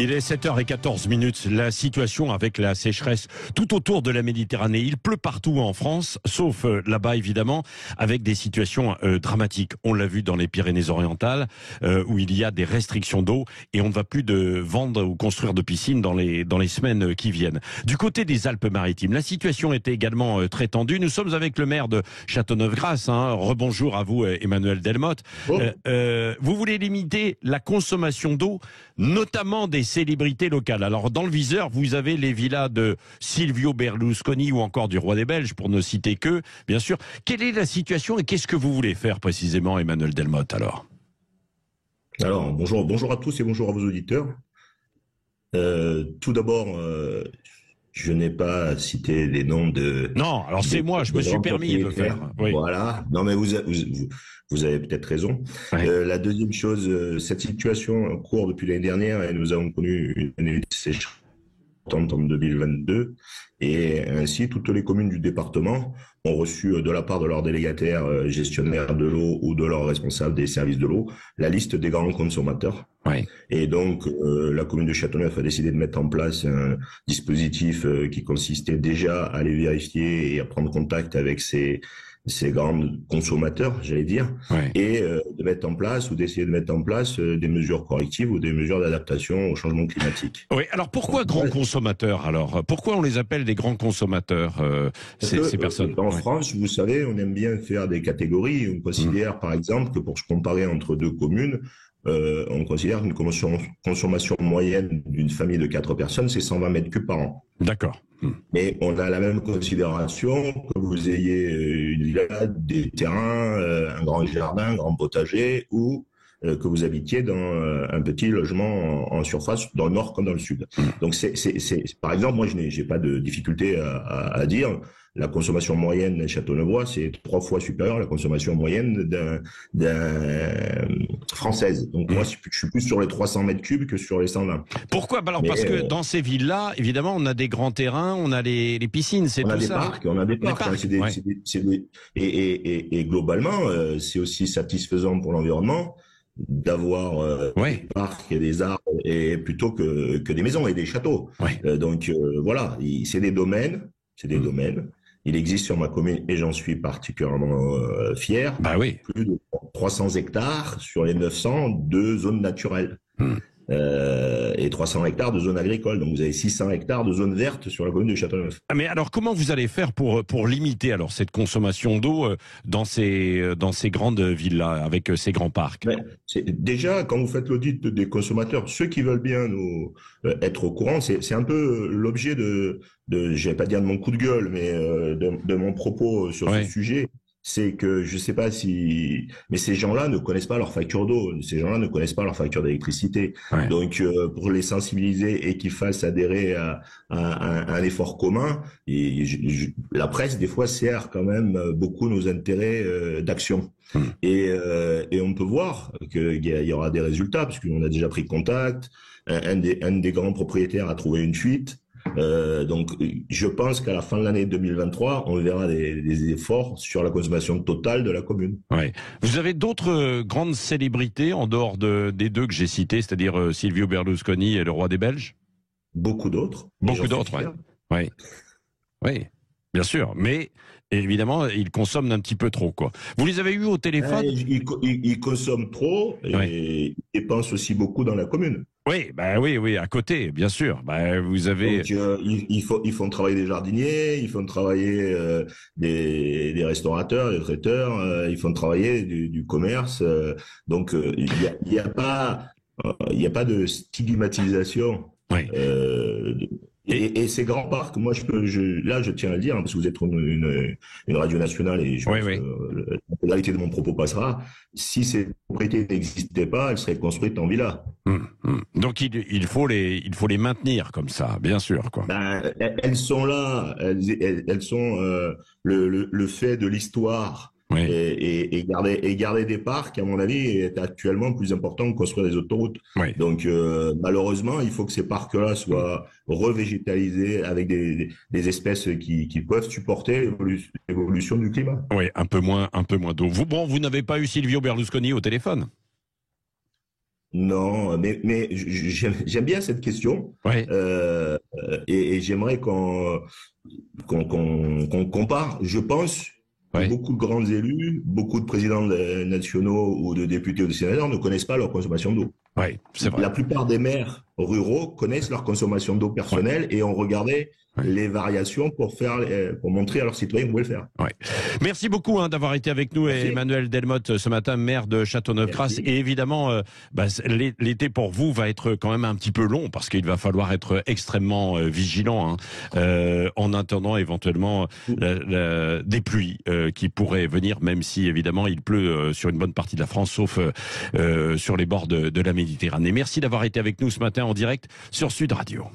Il est 7h14. La situation avec la sécheresse tout autour de la Méditerranée. Il pleut partout en France, sauf là-bas évidemment, avec des situations dramatiques. On l'a vu dans les Pyrénées-Orientales, où il y a des restrictions d'eau et on ne va plus de vendre ou construire de piscines dans les semaines qui viennent. Du côté des Alpes-Maritimes, la situation était également très tendue. Nous sommes avec le maire de Châteauneuf-Grasse. Rebonjour à vous, Emmanuel Delmotte. Oh. Vous voulez limiter la consommation d'eau, notamment des célébrités locales. Alors, dans le viseur, vous avez les villas de Silvio Berlusconi ou encore du roi des Belges, pour ne citer que, bien sûr. Quelle est la situation et qu'est-ce que vous voulez faire précisément, Emmanuel Delmotte, alors bonjour à tous et bonjour à vos auditeurs. Tout d'abord, je n'ai pas cité les noms de... Non, alors c'est moi, je me suis permis de le faire. Oui. Voilà, non mais vous avez peut-être raison. Oui. La deuxième chose, cette situation court depuis l'année dernière et nous avons connu une année de sécheresse en 2022 et ainsi toutes les communes du département ont reçu de la part de leurs délégataires gestionnaires de l'eau ou de leurs responsables des services de l'eau la liste des grands consommateurs. Oui. Et donc la commune de Châteauneuf a décidé de mettre en place un dispositif qui consistait déjà à aller vérifier et à prendre contact avec ces grands consommateurs, j'allais dire, Oui. et de mettre en place ou d'essayer de mettre en place des mesures correctives ou des mesures d'adaptation au changement climatique. Oui, alors pourquoi grands consommateurs alors? Pourquoi on les appelle des grands consommateurs, ces personnes? En France, vous savez, on aime bien faire des catégories. On considère, par exemple, que pour se comparer entre deux communes, on considère qu'une consommation moyenne d'une famille de 4 personnes, c'est 120 mètres cubes par an. D'accord. Mais on a la même considération que vous ayez une villa, des terrains, un grand jardin, un grand potager, ou que vous habitiez dans un petit logement en surface, dans le nord comme dans le sud. Donc par exemple, moi j'ai pas de difficulté à dire. La consommation moyenne châteaunevois, c'est 3 fois supérieure à la consommation moyenne française. Donc moi, je suis plus sur les 300 mètres cubes que sur les 120. Pourquoi? Alors parce que dans ces villes-là, évidemment, on a des grands terrains, on a les piscines, c'est tout ça. On a des parcs. Ouais. Et globalement, c'est aussi satisfaisant pour l'environnement d'avoir des parcs et des arbres et plutôt que des maisons et des châteaux. Ouais. Donc voilà, c'est des domaines. Il existe sur ma commune, et j'en suis particulièrement fier, Bah oui. plus de 300 hectares sur les 900 de zones naturelles. Et 300 hectares de zones agricoles. Donc vous avez 600 hectares de zones vertes sur la commune de Châteauneuf. Mais alors comment vous allez faire pour limiter alors cette consommation d'eau dans ces grandes villes-là, avec ces grands parcs? Déjà, quand vous faites l'audit des consommateurs, ceux qui veulent bien nous être au courant, c'est un peu l'objet de je vais pas dire de mon coup de gueule, mais de mon propos sur ce sujet. C'est que je sais pas mais ces gens-là ne connaissent pas leur facture d'eau, ces gens-là ne connaissent pas leur facture d'électricité. Ouais. Donc pour les sensibiliser et qu'ils fassent adhérer à un effort commun, la presse des fois sert quand même beaucoup nos intérêts d'action. Et on peut voir qu'il y aura des résultats parce qu'on a déjà pris contact. Un des grands propriétaires a trouvé une fuite. Donc, je pense qu'à la fin de l'année 2023, on verra des efforts sur la consommation totale de la commune. Ouais. Vous avez d'autres grandes célébrités en dehors des deux que j'ai cités, c'est-à-dire Silvio Berlusconi et le roi des Belges? Beaucoup d'autres. Beaucoup d'autres, oui. Oui, bien sûr. Mais évidemment, ils consomment un petit peu trop, quoi. Vous les avez eus au téléphone? Ils consomment trop et ils dépensent aussi beaucoup dans la commune. Oui, oui, à côté, bien sûr. Vous avez. Donc, ils font travailler des jardiniers, ils font travailler des restaurateurs, des traiteurs, ils font travailler du commerce. Donc, il y a pas de stigmatisation. Oui. Et ces grands parcs, moi, je tiens à le dire, parce que vous êtes une radio nationale et je pense que la polarité de mon propos passera. Si ces propriétés n'existaient pas, elles seraient construites en villa. Donc il faut les maintenir comme ça, bien sûr, quoi. Elles sont là, elles sont le fait de l'histoire. Oui. Et garder des parcs, à mon avis, est actuellement plus important que construire des autoroutes. Oui. Donc, malheureusement, il faut que ces parcs-là soient revégétalisés avec des espèces qui peuvent supporter l'évolution du climat. Oui, un peu moins d'eau. Vous n'avez pas eu Silvio Berlusconi au téléphone? Non, mais j'aime bien cette question Ouais, et j'aimerais qu'on compare. Je pense que ouais, beaucoup de grands élus, beaucoup de présidents nationaux ou de députés ou de sénateurs ne connaissent pas leur consommation d'eau. ouais, c'est vrai. La plupart des maires ruraux connaissent leur consommation d'eau Ouais, personnelle et ont regardé ouais. les variations pour montrer à leurs citoyens qu'ils pouvaient le faire. Ouais. Merci beaucoup d'avoir été avec nous, Merci. Emmanuel Delmotte, ce matin, maire de Châteauneuf-Grasse. Merci. Et évidemment, l'été pour vous va être quand même un petit peu long parce qu'il va falloir être extrêmement vigilant en attendant éventuellement des pluies qui pourraient venir, même si évidemment il pleut sur une bonne partie de la France, sauf sur les bords de la Méditerranée. Merci d'avoir été avec nous ce matin en direct sur Sud Radio.